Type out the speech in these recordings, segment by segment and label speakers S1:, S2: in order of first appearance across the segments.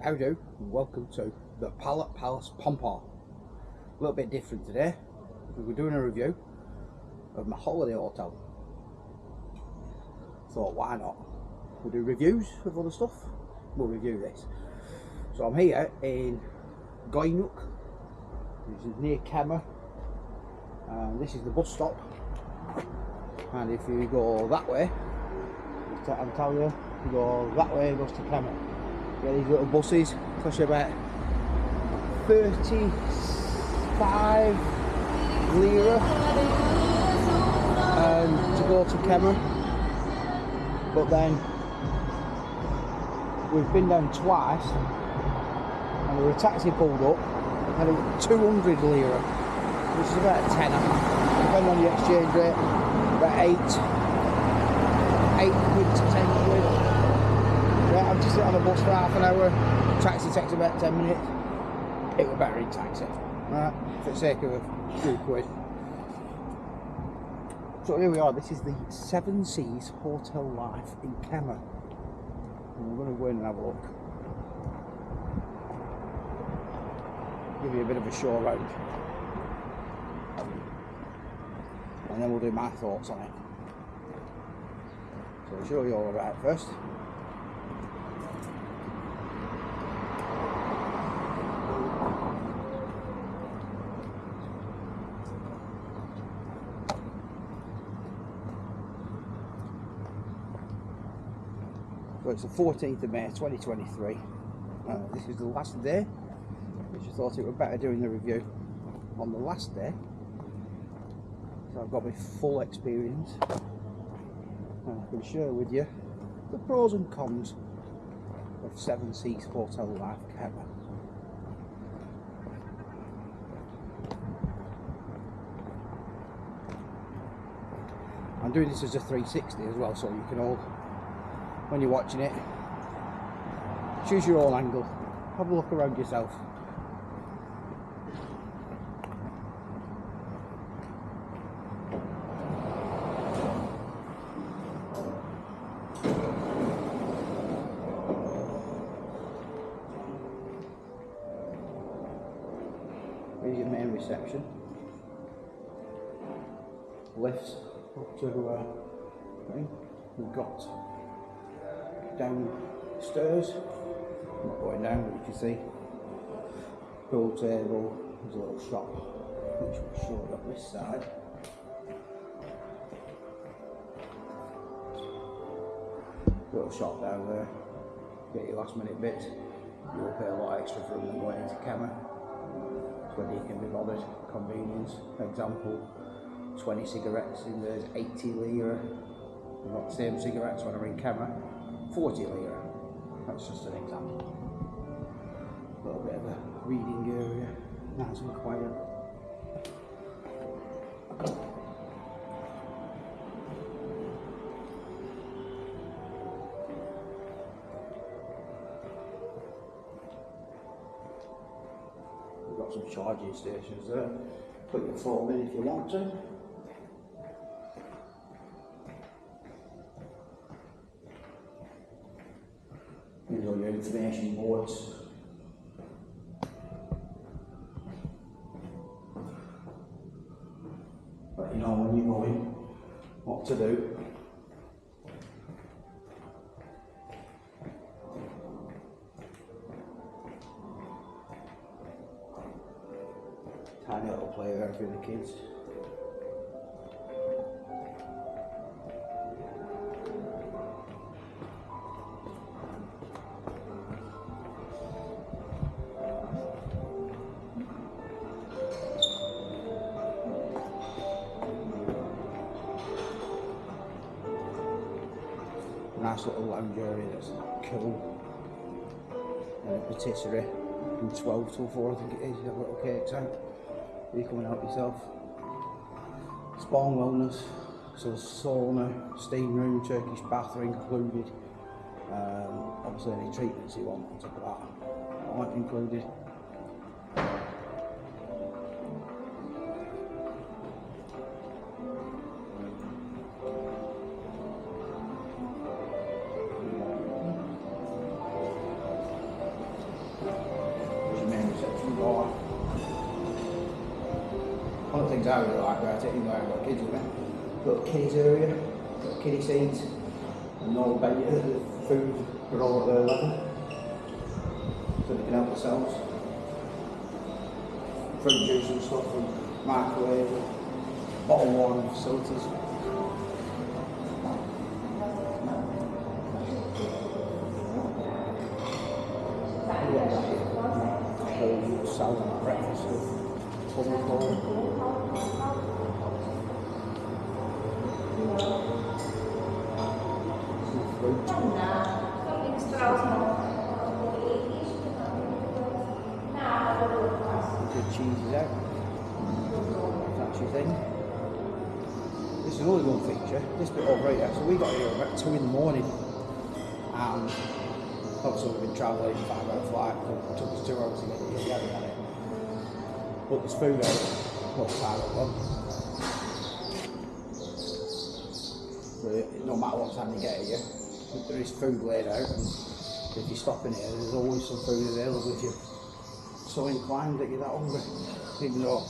S1: How do? Welcome to the Pallet Palace Pompon. A little bit different today because we're doing a review of my holiday hotel. Thought, why not? We'll do reviews of other stuff. We'll review this. So I'm here in Goynuk, which is near Kemer, and this is the bus stop. And if you go that way, I'll tell you, you go that way, it goes to Kemer. Yeah, these little buses cost you about 35 lira to go to Kemer. But then we've been down twice, and there was a taxi pulled up, and it was 200 lira, which is about a tenner, depending on the exchange rate, about 8 quid to 10 quid. Yeah, I've just sit on a bus for half an hour, taxi takes about 10 minutes. It was better in taxi, right, for the sake of a few quid. So here we are, this is the Seven Seas Hotel Life in Kemer. And we're going to go in and have a look. Give you a bit of a show around. And then we'll do my thoughts on it. So I'll show you all about it first. So it's the 14th of May 2023. This is the last day, which I thought it would better doing the review on the last day. So I've got my full experience, and I can share with you the pros and cons of Seven Seas Hotel Life Kemer. I'm doing this as a 360 as well, so you can all, when you're watching it, choose your own angle, have a look around yourself. Here's your main reception. Lifts up to we've got downstairs, I'm not going down, but you can see pool table. There's a little shop which we'll show you up this side. Little shop down there, get your last minute bits. You'll pay a lot extra for them than going into Kemer. So whether you can be bothered, convenience. Example, 20 cigarettes in there's 80 lira. I've got the same cigarettes when I'm in Kemer, 40 lira. That's just an example. A little bit of a reading area, nice and quiet. We've got some charging stations there. Put your phone in if you want to. Here's all your information boards. Let you know when you're going, what to do. Tiny little play area for the kids. Nice little lounge area that's cool. And a patisserie from 12 till 4, I think it is. You have little cakes out. You come and help yourself. Spa and wellness, so sauna, steam room, Turkish bath are included. Obviously any treatments you want on top of that aren't included. and go on. One of the things I really like about it, even though I've got kids with me, little kiddies area, little kiddie seats, and all the food are all at their level, so they can help themselves. Fruit juice and stuff, and microwave, bottle warming facilities. Whole salad and breakfast stuff. Good cheeses out. That's your thing. This is another good feature. This bit over here. So we got here about 2 in the morning, and obviously we've been travelling 5-hour flight. It took us 2 hours to get here. But there's food out. Well, 5 no matter what time you get here, there is food laid out, and if you stop in here, there's always some food available if you're so inclined that you're that hungry. Even though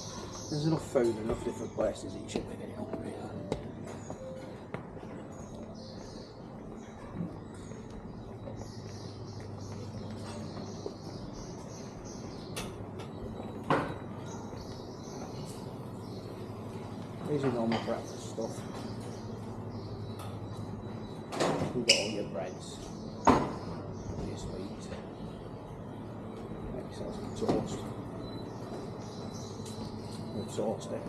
S1: there's enough food in enough different places that you shouldn't be getting hungry. These are normal breakfast stuff. You've got all your breads, all your sweets, make yourself some toast, with toasty.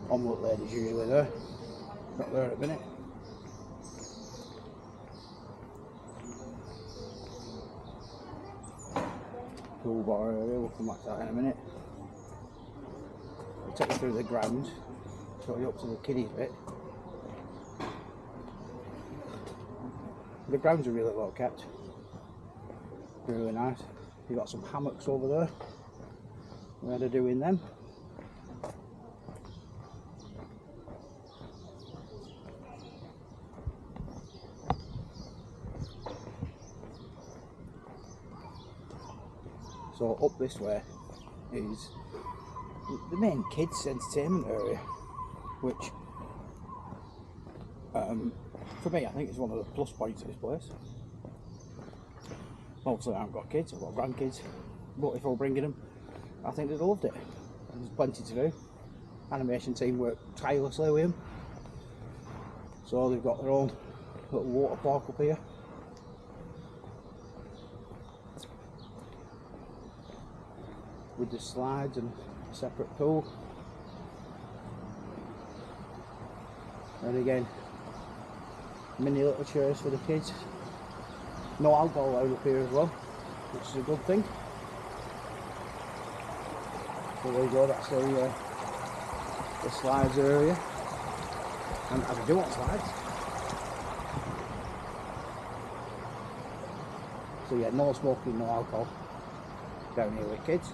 S1: Omelette lady's usually there, not there at the minute. Pool bar area, we'll come back to that in a minute. I'll take you through the ground, show you up to the kiddies bit. The grounds are really well kept, really nice. You've got some hammocks over there, where they're doing them. So up this way is the main kids entertainment area, which for me I think is one of the plus points of this place. Obviously I haven't got kids, I've got grandkids, but if I were bringing them, I think they'd have loved it. There's plenty to do. Animation team work tirelessly with them, so they've got their own little water park up here. With the slides and a separate pool. And again, mini little chairs for the kids. No alcohol allowed up here as well, which is a good thing. So there you go, that's the slides area. And I do want slides. So yeah, no smoking, no alcohol down here with kids.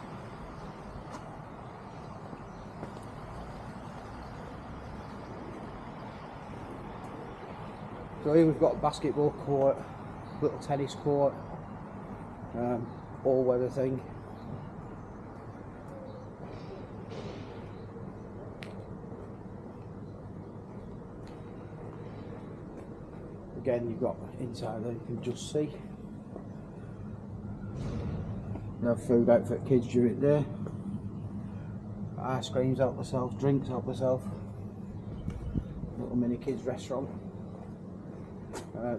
S1: So here we've got a basketball court, little tennis court, all weather thing. Again, you've got inside there, you can just see. You have food out for kids during the day. Ice creams help themselves, drinks help themselves. Little mini kids restaurant.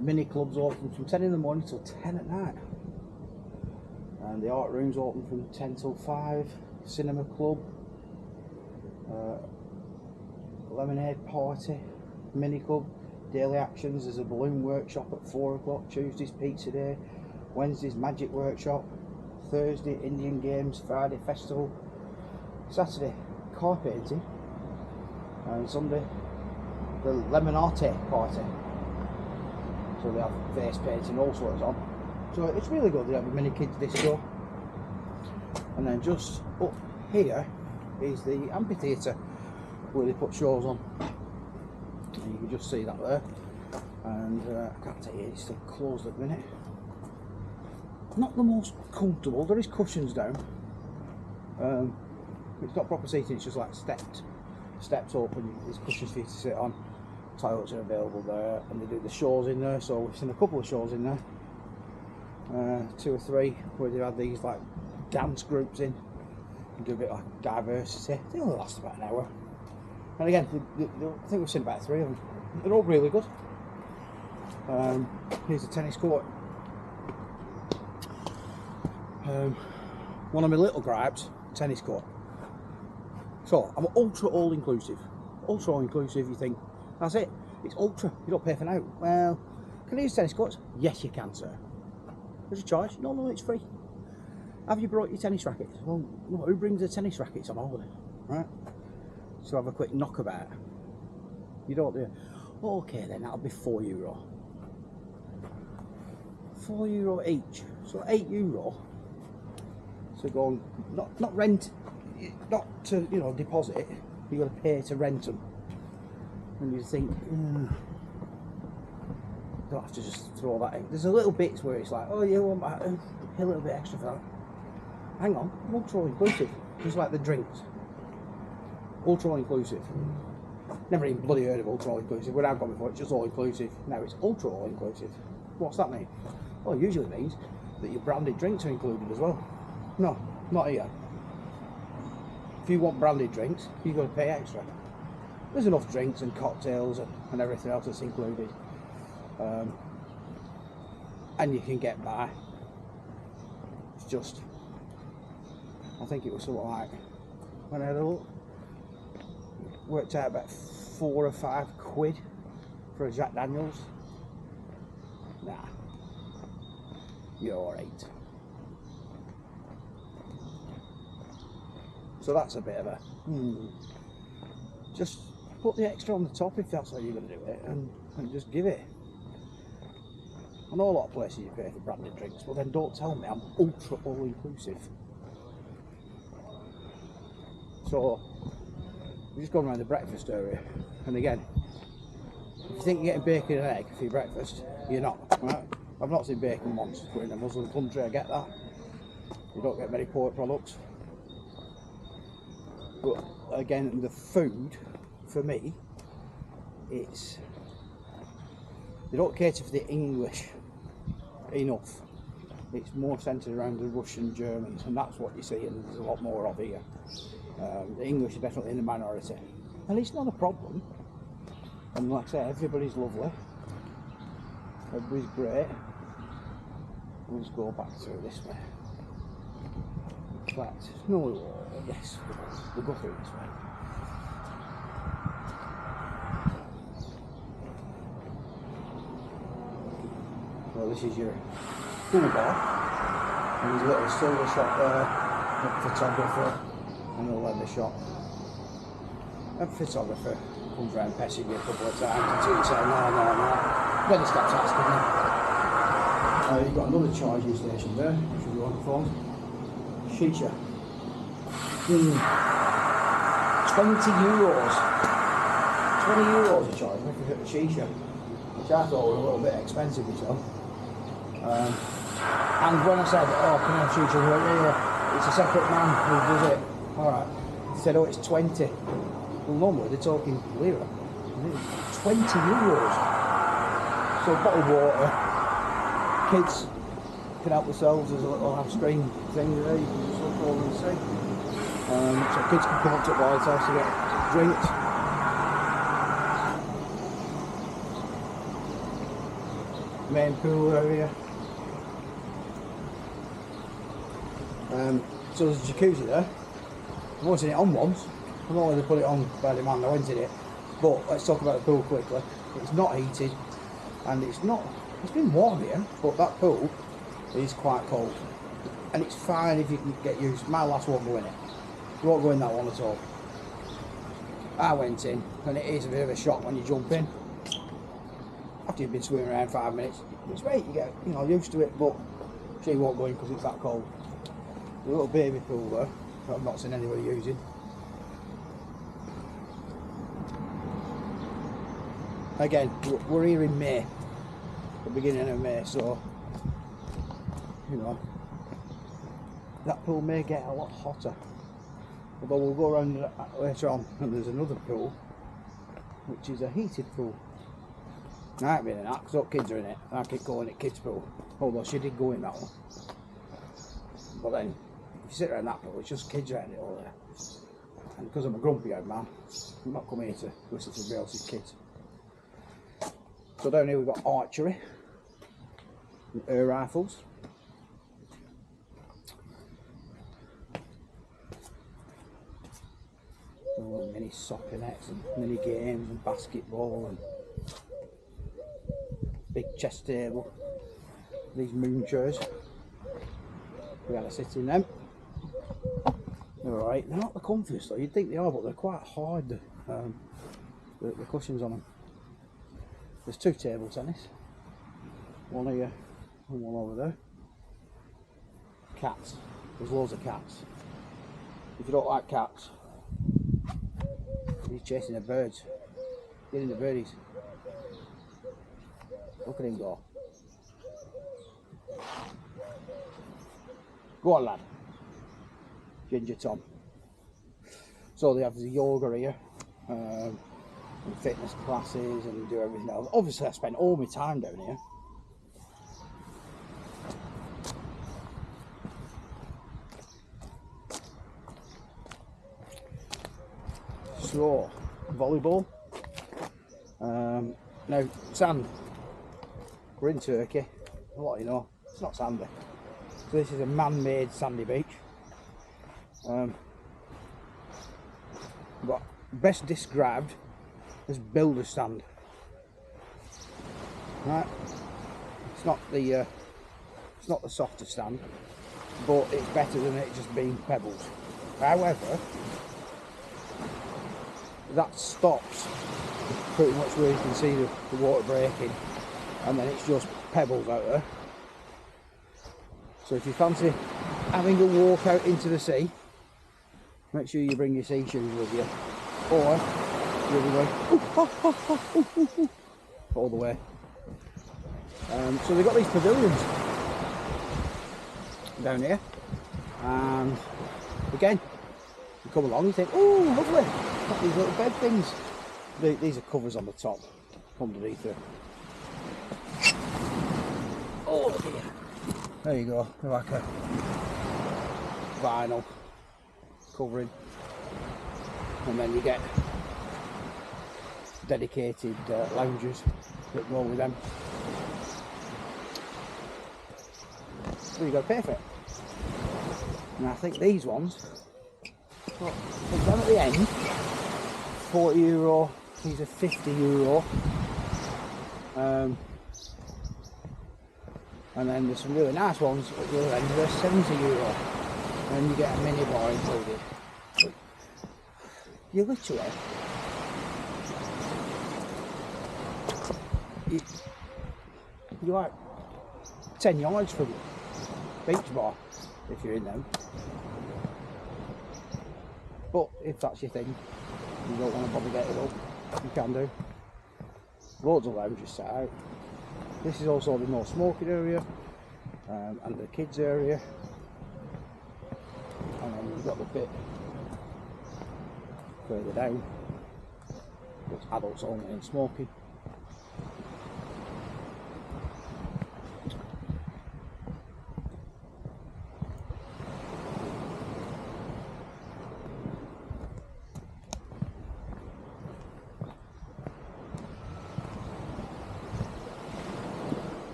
S1: Mini clubs open from 10 in the morning till 10 at night, and the art room's open from 10 till 5. Cinema club, lemonade party, mini club, daily actions. There's a balloon workshop at 4 o'clock. Tuesday's pizza day, Wednesday's magic workshop, Thursday Indian games, Friday festival, Saturday car painting, and Sunday the lemonade party. So they have face painting, all sorts on. So it's really good. They have a mini kids disco. And then just up here is the amphitheatre where they put shows on. And you can just see that there. and I can't tell you, it's still closed at the minute. Not the most comfortable. There is cushions down. It's not proper seating, it's just like steps open. There's cushions for you to sit on. Toilets are available there, and they do the shows in there, so we've seen a couple of shows in there. 2 or 3 where they had these like dance groups in and do a bit like diversity. They only last about an hour. And again, I think we've seen about 3 of them. They're all really good. Here's the tennis court. One of my little gripes, tennis court. So I'm ultra all inclusive. Ultra all inclusive, you think, that's it, it's ultra, you don't pay for now. Well, can I use tennis courts? Yes you can, sir. There's a charge? No, it's free. Have you brought your tennis rackets? Well, no, who brings the tennis rackets on holiday, right? So have a quick knockabout. You don't do it. Okay then, that'll be €4. €4 each, so €8. So go on, not rent, not to, you know, deposit. You got to pay to rent them. And you think, don't have to just throw that in. There's a little bits where it's like, oh yeah, well, pay a little bit extra for that. Hang on, ultra all inclusive. Just like the drinks. Ultra all inclusive. Never even bloody heard of ultra all inclusive. When I've gone before, it's just all inclusive. Now it's ultra all inclusive. What's that mean? Well, it usually means that your branded drinks are included as well. No, not here. If you want branded drinks, you've got to pay extra. There's enough drinks and cocktails and everything else that's included. And you can get by. It's just, I think it was something like, when I had a look, worked out about 4 or 5 quid for a Jack Daniels. Nah, you're alright. So that's a bit of a, just put the extra on the top if that's how you're going to do it, and just give it. I know a lot of places you pay for branded drinks, but then don't tell me I'm ultra all inclusive. So we've just gone around the breakfast area, and again, if you think you're getting bacon and egg for your breakfast, you're not, right? I've not seen bacon once. We're in a Muslim country, I get that. You don't get many pork products. But again, the food, for me, it's, they don't cater for the English enough. It's more centred around the Russian Germans, and that's what you see, and there's a lot more of here. The English are definitely in the minority, and it's not a problem. And like I say, everybody's lovely, everybody's great. We'll just go back through this way. In fact, no, we will. Yes, we'll go through this way. Well, this is your pool bar, and there's a little silver shop there, a photographer, and a leather shop. A photographer comes round pestering you a couple of times until you say no. Then he starts asking you. You've got another charging station there, which will be on the phone. Shisha. €20. €20 a charge if you hit the shisha, which I thought were a little bit expensive myself. And when I said, oh, can I have shisha? Yeah, it's a separate man who does it. Alright. He said, oh, it's 20. Well, normally they're talking lira. €20. So bottled water, kids can help themselves. There's a little half-screen thing there, you can just look over and see. So kids can come up to the White House to get drinks. Main pool area. So there's a jacuzzi there. I've only seen it on once. I don't know whether they put it on by demand, I went in it. But let's talk about the pool quickly. It's not heated, and it's been warm here, but that pool is quite cold. And it's fine if you can get used. My lass won't go in it. You won't go in that one at all. I went in, and it is a bit of a shock when you jump in. After you've been swimming around 5 minutes, it's great, you get used to it, but she won't go in because it's that cold. There's a little baby pool there that I've not seen anybody using. again, we're here in May, the beginning of May, so you know that pool may get a lot hotter. Although we'll go around later on, and there's another pool which is a heated pool. Now, I ain't been in that because all kids are in it. I keep calling it kids pool, although she did go in that one. But then, if you sit around that pool, it's just kids around it all there. And because I'm a grumpy old man, I'm not coming here to listen to everybody else's kids. So down here we've got archery, and air rifles. Mini soccer nets and mini games and basketball and big chess table. These moon chairs, we had to sit in them. They're alright. They're not the comfiest though. You'd think they are, but they're quite hard. The cushions on them. There's 2 table tennis. One here and one over there. Cats. There's loads of cats. If you don't like cats, he's chasing the birds. Getting the birdies. Look at him go. Go on, lad. Ginger Tom. So they have the yoga here, and fitness classes, and do everything else. Obviously I spend all my time down here. So, volleyball. Now, sand. We're in Turkey. A lot you know, it's not sandy. So this is a man-made sandy beach. But best described as builder sand. Right? It's not the softest sand, but it's better than it just being pebbles. However, that stops pretty much where you can see the water breaking, and then it's just pebbles out there. So if you fancy having a walk out into the sea, make sure you bring your sea shoes with you, or you'll be going all the way. So they've got these pavilions down here, and again, you come along, you think, oh lovely, got these little bed things. These are covers on the top, underneath it. Oh dear. There you go, they're like a vinyl covering, and then you get dedicated lounges that go with them. So you got to pay for it. And I think these ones, well, down at the end, €40, these are €50. And then there's some really nice ones at the other end, they're €70. And you get a mini bar included. You literally, you're like 10 yards from the beach bar if you're in them. But if that's your thing, you don't want to bother getting up, you can do. Loads of lounges set out. This is also the no smoking area, and the kids area. And then you've got the bit further down, it's adults only and smoking.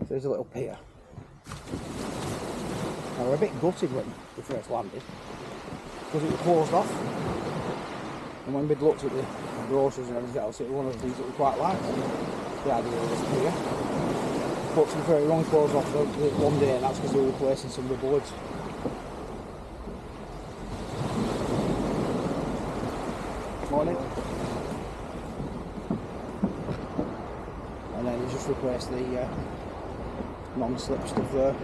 S1: There's a little pier. Now we're a bit gutted when we first landed because it was closed off, and when we'd looked at the brochures and everything else, it was one of the things that we quite liked, the idea of this pier. But to be fair, it only closed off one day, and that's because they were replacing some of the boards. Morning. And then we just replaced the non-slip stuff there.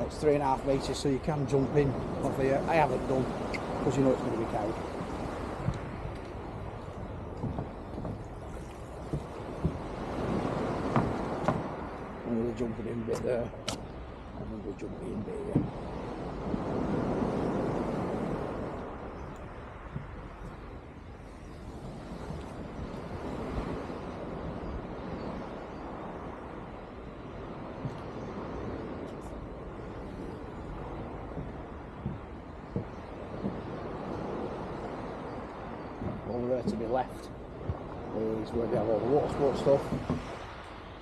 S1: It's 3.5 metres, so you can jump in off here. I haven't done, because you know it's going to be cold. jumping in bit there, and the jumping in bit here. Over there to the left is where they have all the water sports stuff.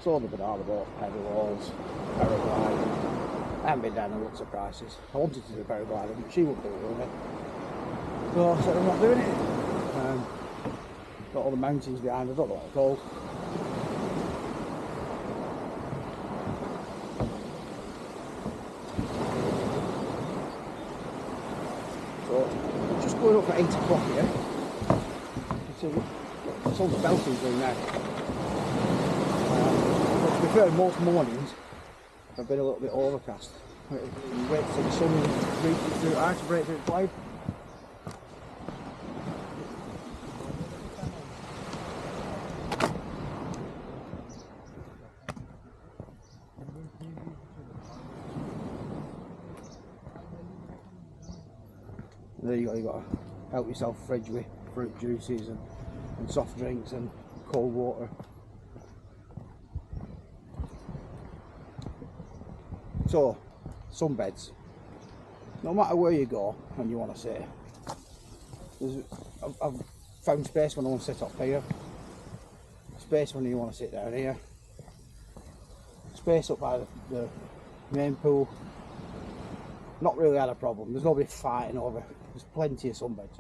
S1: So the banana boat, pedal walls, paragliding. I haven't been down and looked at prices. I wanted to do paragliding, but she wouldn't do it with me. So I said I'm not doing it. Got all the mountains behind, I don't know what they're called. So just going up at 8 o'clock here. It's all the belting doing now. But to be fair, most mornings have been a little bit overcast. Wait till the sun reaches through ice to break through the cloud. There you got to help yourself fridge with fruit juices and soft drinks and cold water. So, sunbeds. No matter where you go and you want to sit, I've found space when I want to sit up here, space when you want to sit down here, space up by the main pool. Not really had a problem. There's nobody fighting over. There's plenty of sunbeds.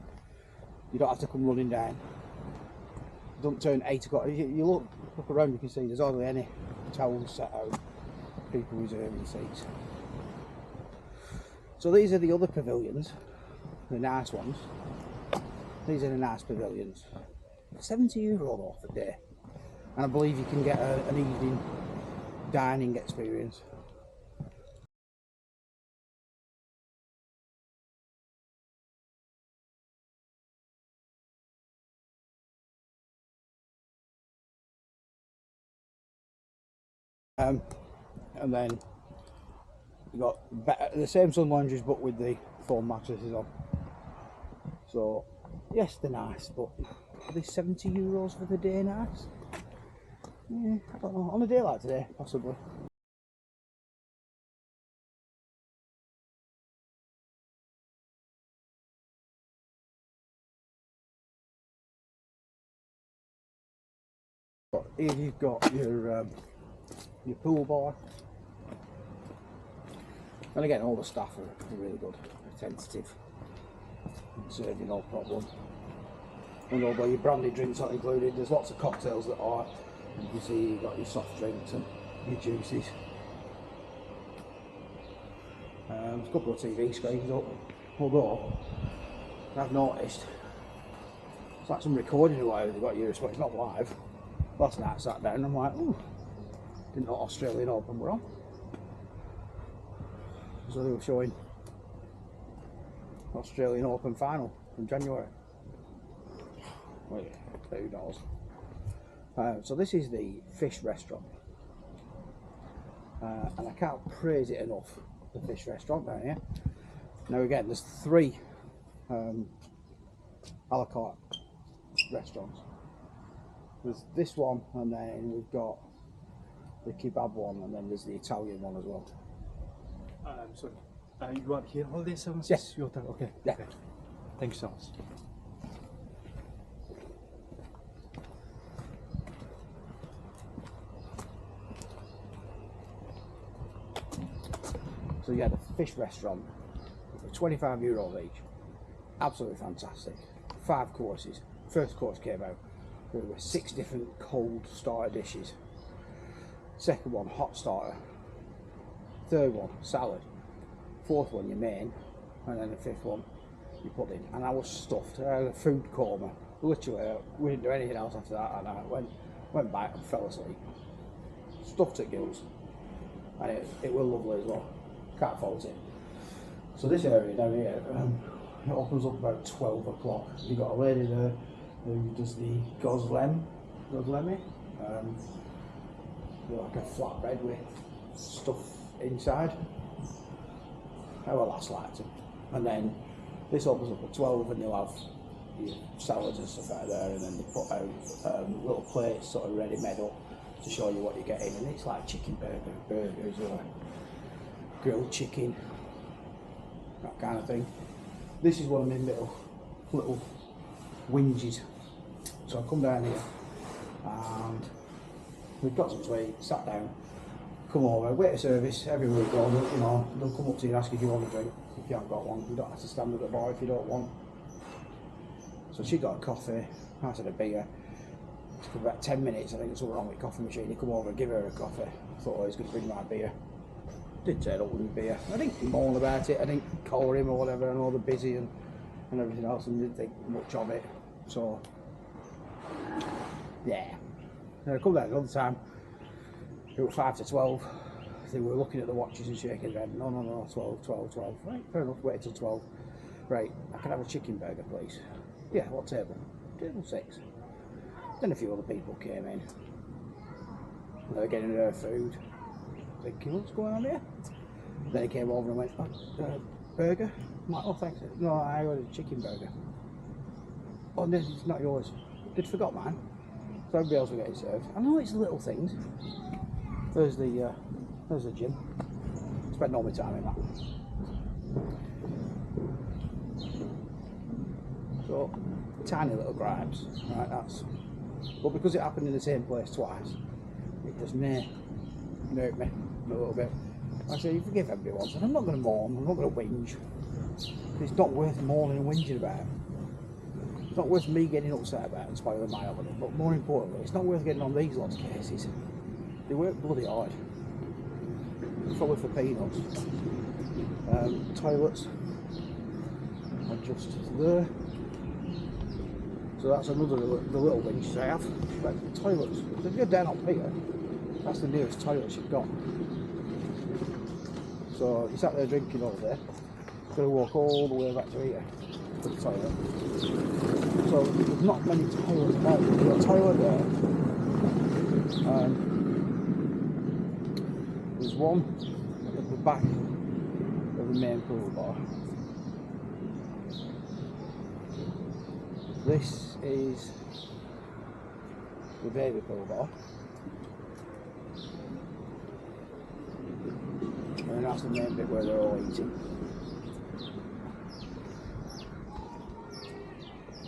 S1: You don't have to come running down. Don't turn 8 o'clock. You look around, you can see there's hardly any towels set out. People reserving seats. So these are the other pavilions, the nice ones. These are the nice pavilions. €70 off a day, and I believe you can get an evening dining experience. And then you got the same sun lounges but with the foam mattresses on. So yes, they're nice, but are they €70 for the day nice? Yeah, I don't know. On a day like today, possibly. But here you've got your pool bar. And again, all the staff are really good, attentive, serving no problem. And although your brandy drinks aren't included, there's lots of cocktails that are. You can see you've got your soft drinks and your juices. There's a couple of TV screens up, although I've noticed it's like some recording or whatever they've got here, so it's not live. Last night I sat down and I'm like, ooh, didn't know Australian Open were on. So they were showing Australian Open final from January. Wait, who knows? So this is the fish restaurant, and I can't praise it enough. The fish restaurant down here. Now again, there's 3 a la carte restaurants. There's this one, and then we've got the kebab one, and then there's the Italian one as well.
S2: Sorry, you are here all day, services?
S1: Yes.
S2: Your turn. Okay.
S1: Yeah.
S2: Okay. Thank you so much.
S1: So yeah, the fish restaurant, €25 each. Absolutely fantastic. 5 courses. First course came out. There were 6 different cold starter dishes. Second one, hot starter. Third one, salad. Fourth one, your main. And then the 5th one, your pudding. And I was stuffed. I had a food coma. Literally, we didn't do anything else after that. And I went back and fell asleep. Stuffed at gills. And it was lovely as well. Can't fault it. So this area down here, it opens up about 12 o'clock. You've got a lady there who does the gozlemi, like a flatbread with stuff inside. Our lads like to. And then this opens up at 12 and you'll have your salads and stuff out there, and then they put out little plates sort of ready made up to show you what you're getting, and it's like chicken burgers or grilled chicken, that kind of thing. This is one of my little whinges. So I come down here and we've got some sweet, sat down, come over, wait a service, everywhere we go, you know, they'll come up to you and ask if you want a drink. If you haven't got one, you don't have to stand at the bar if you don't want. So she got a coffee, I said a beer. It took about 10 minutes, I think, something wrong with the coffee machine. He come over and give her a coffee. I thought, oh, he's going to bring my beer. Did turn up with my beer. I didn't moan about it, I didn't call him or whatever, and all the busy and everything else, and didn't think much of it. So, yeah. And I come down another time, it was 5 to 12. They were looking at the watches and shaking their head. No, 12. Right, fair enough, wait till 12. Right, I can have a chicken burger, please. Yeah, what table? Table 6. Then a few other people came in. They were getting their food. Thinking, what's going on here? Then he came over and went, oh, burger? I'm like, oh, thanks. No, I ordered a chicken burger. Oh, no, it's not yours. Did forgot mine. So everybody else will get it served. I know it's little things. There's the gym. Spend all my time in that. So, tiny little gripes, right, that's, but because it happened in the same place twice, it just hurt me a little bit. I say, you forgive everybody once, and I'm not going to mourn, I'm not going to whinge. It's not worth mourning and whinging about. It's not worth me getting upset about and spoiling my holiday, but more importantly, it's not worth getting on these lots of cases. They work bloody hard. Probably for peanuts. Toilets are just there. So that's another the little winches I have. But toilets, if you're down up here, that's the nearest toilet you've got. So you sat there drinking all day, you've got to walk all the way back to here to the toilet. So there's not many toilets about. You've got a toilet there. There's one at the back of the main pool bar. This is the baby pool bar. And that's the main bit where they're all eating.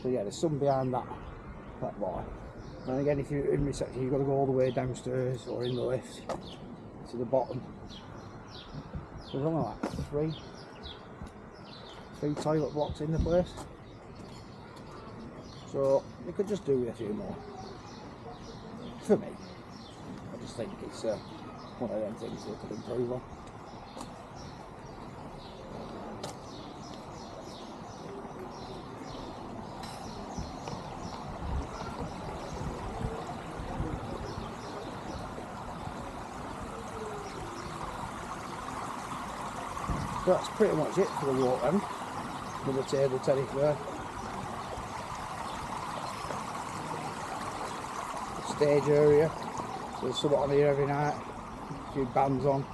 S1: So yeah, there's some behind that bar. And again, if you're in reception, you've got to go all the way downstairs or in the lift to the bottom. So there's only like three toilet blocks in the place. So you could just do with a few more. For me, I just think it's one of them things they could improve on. So that's pretty much it for the walk then, with the table tennis there. Stage area, so there's something on here every night, a few bands on.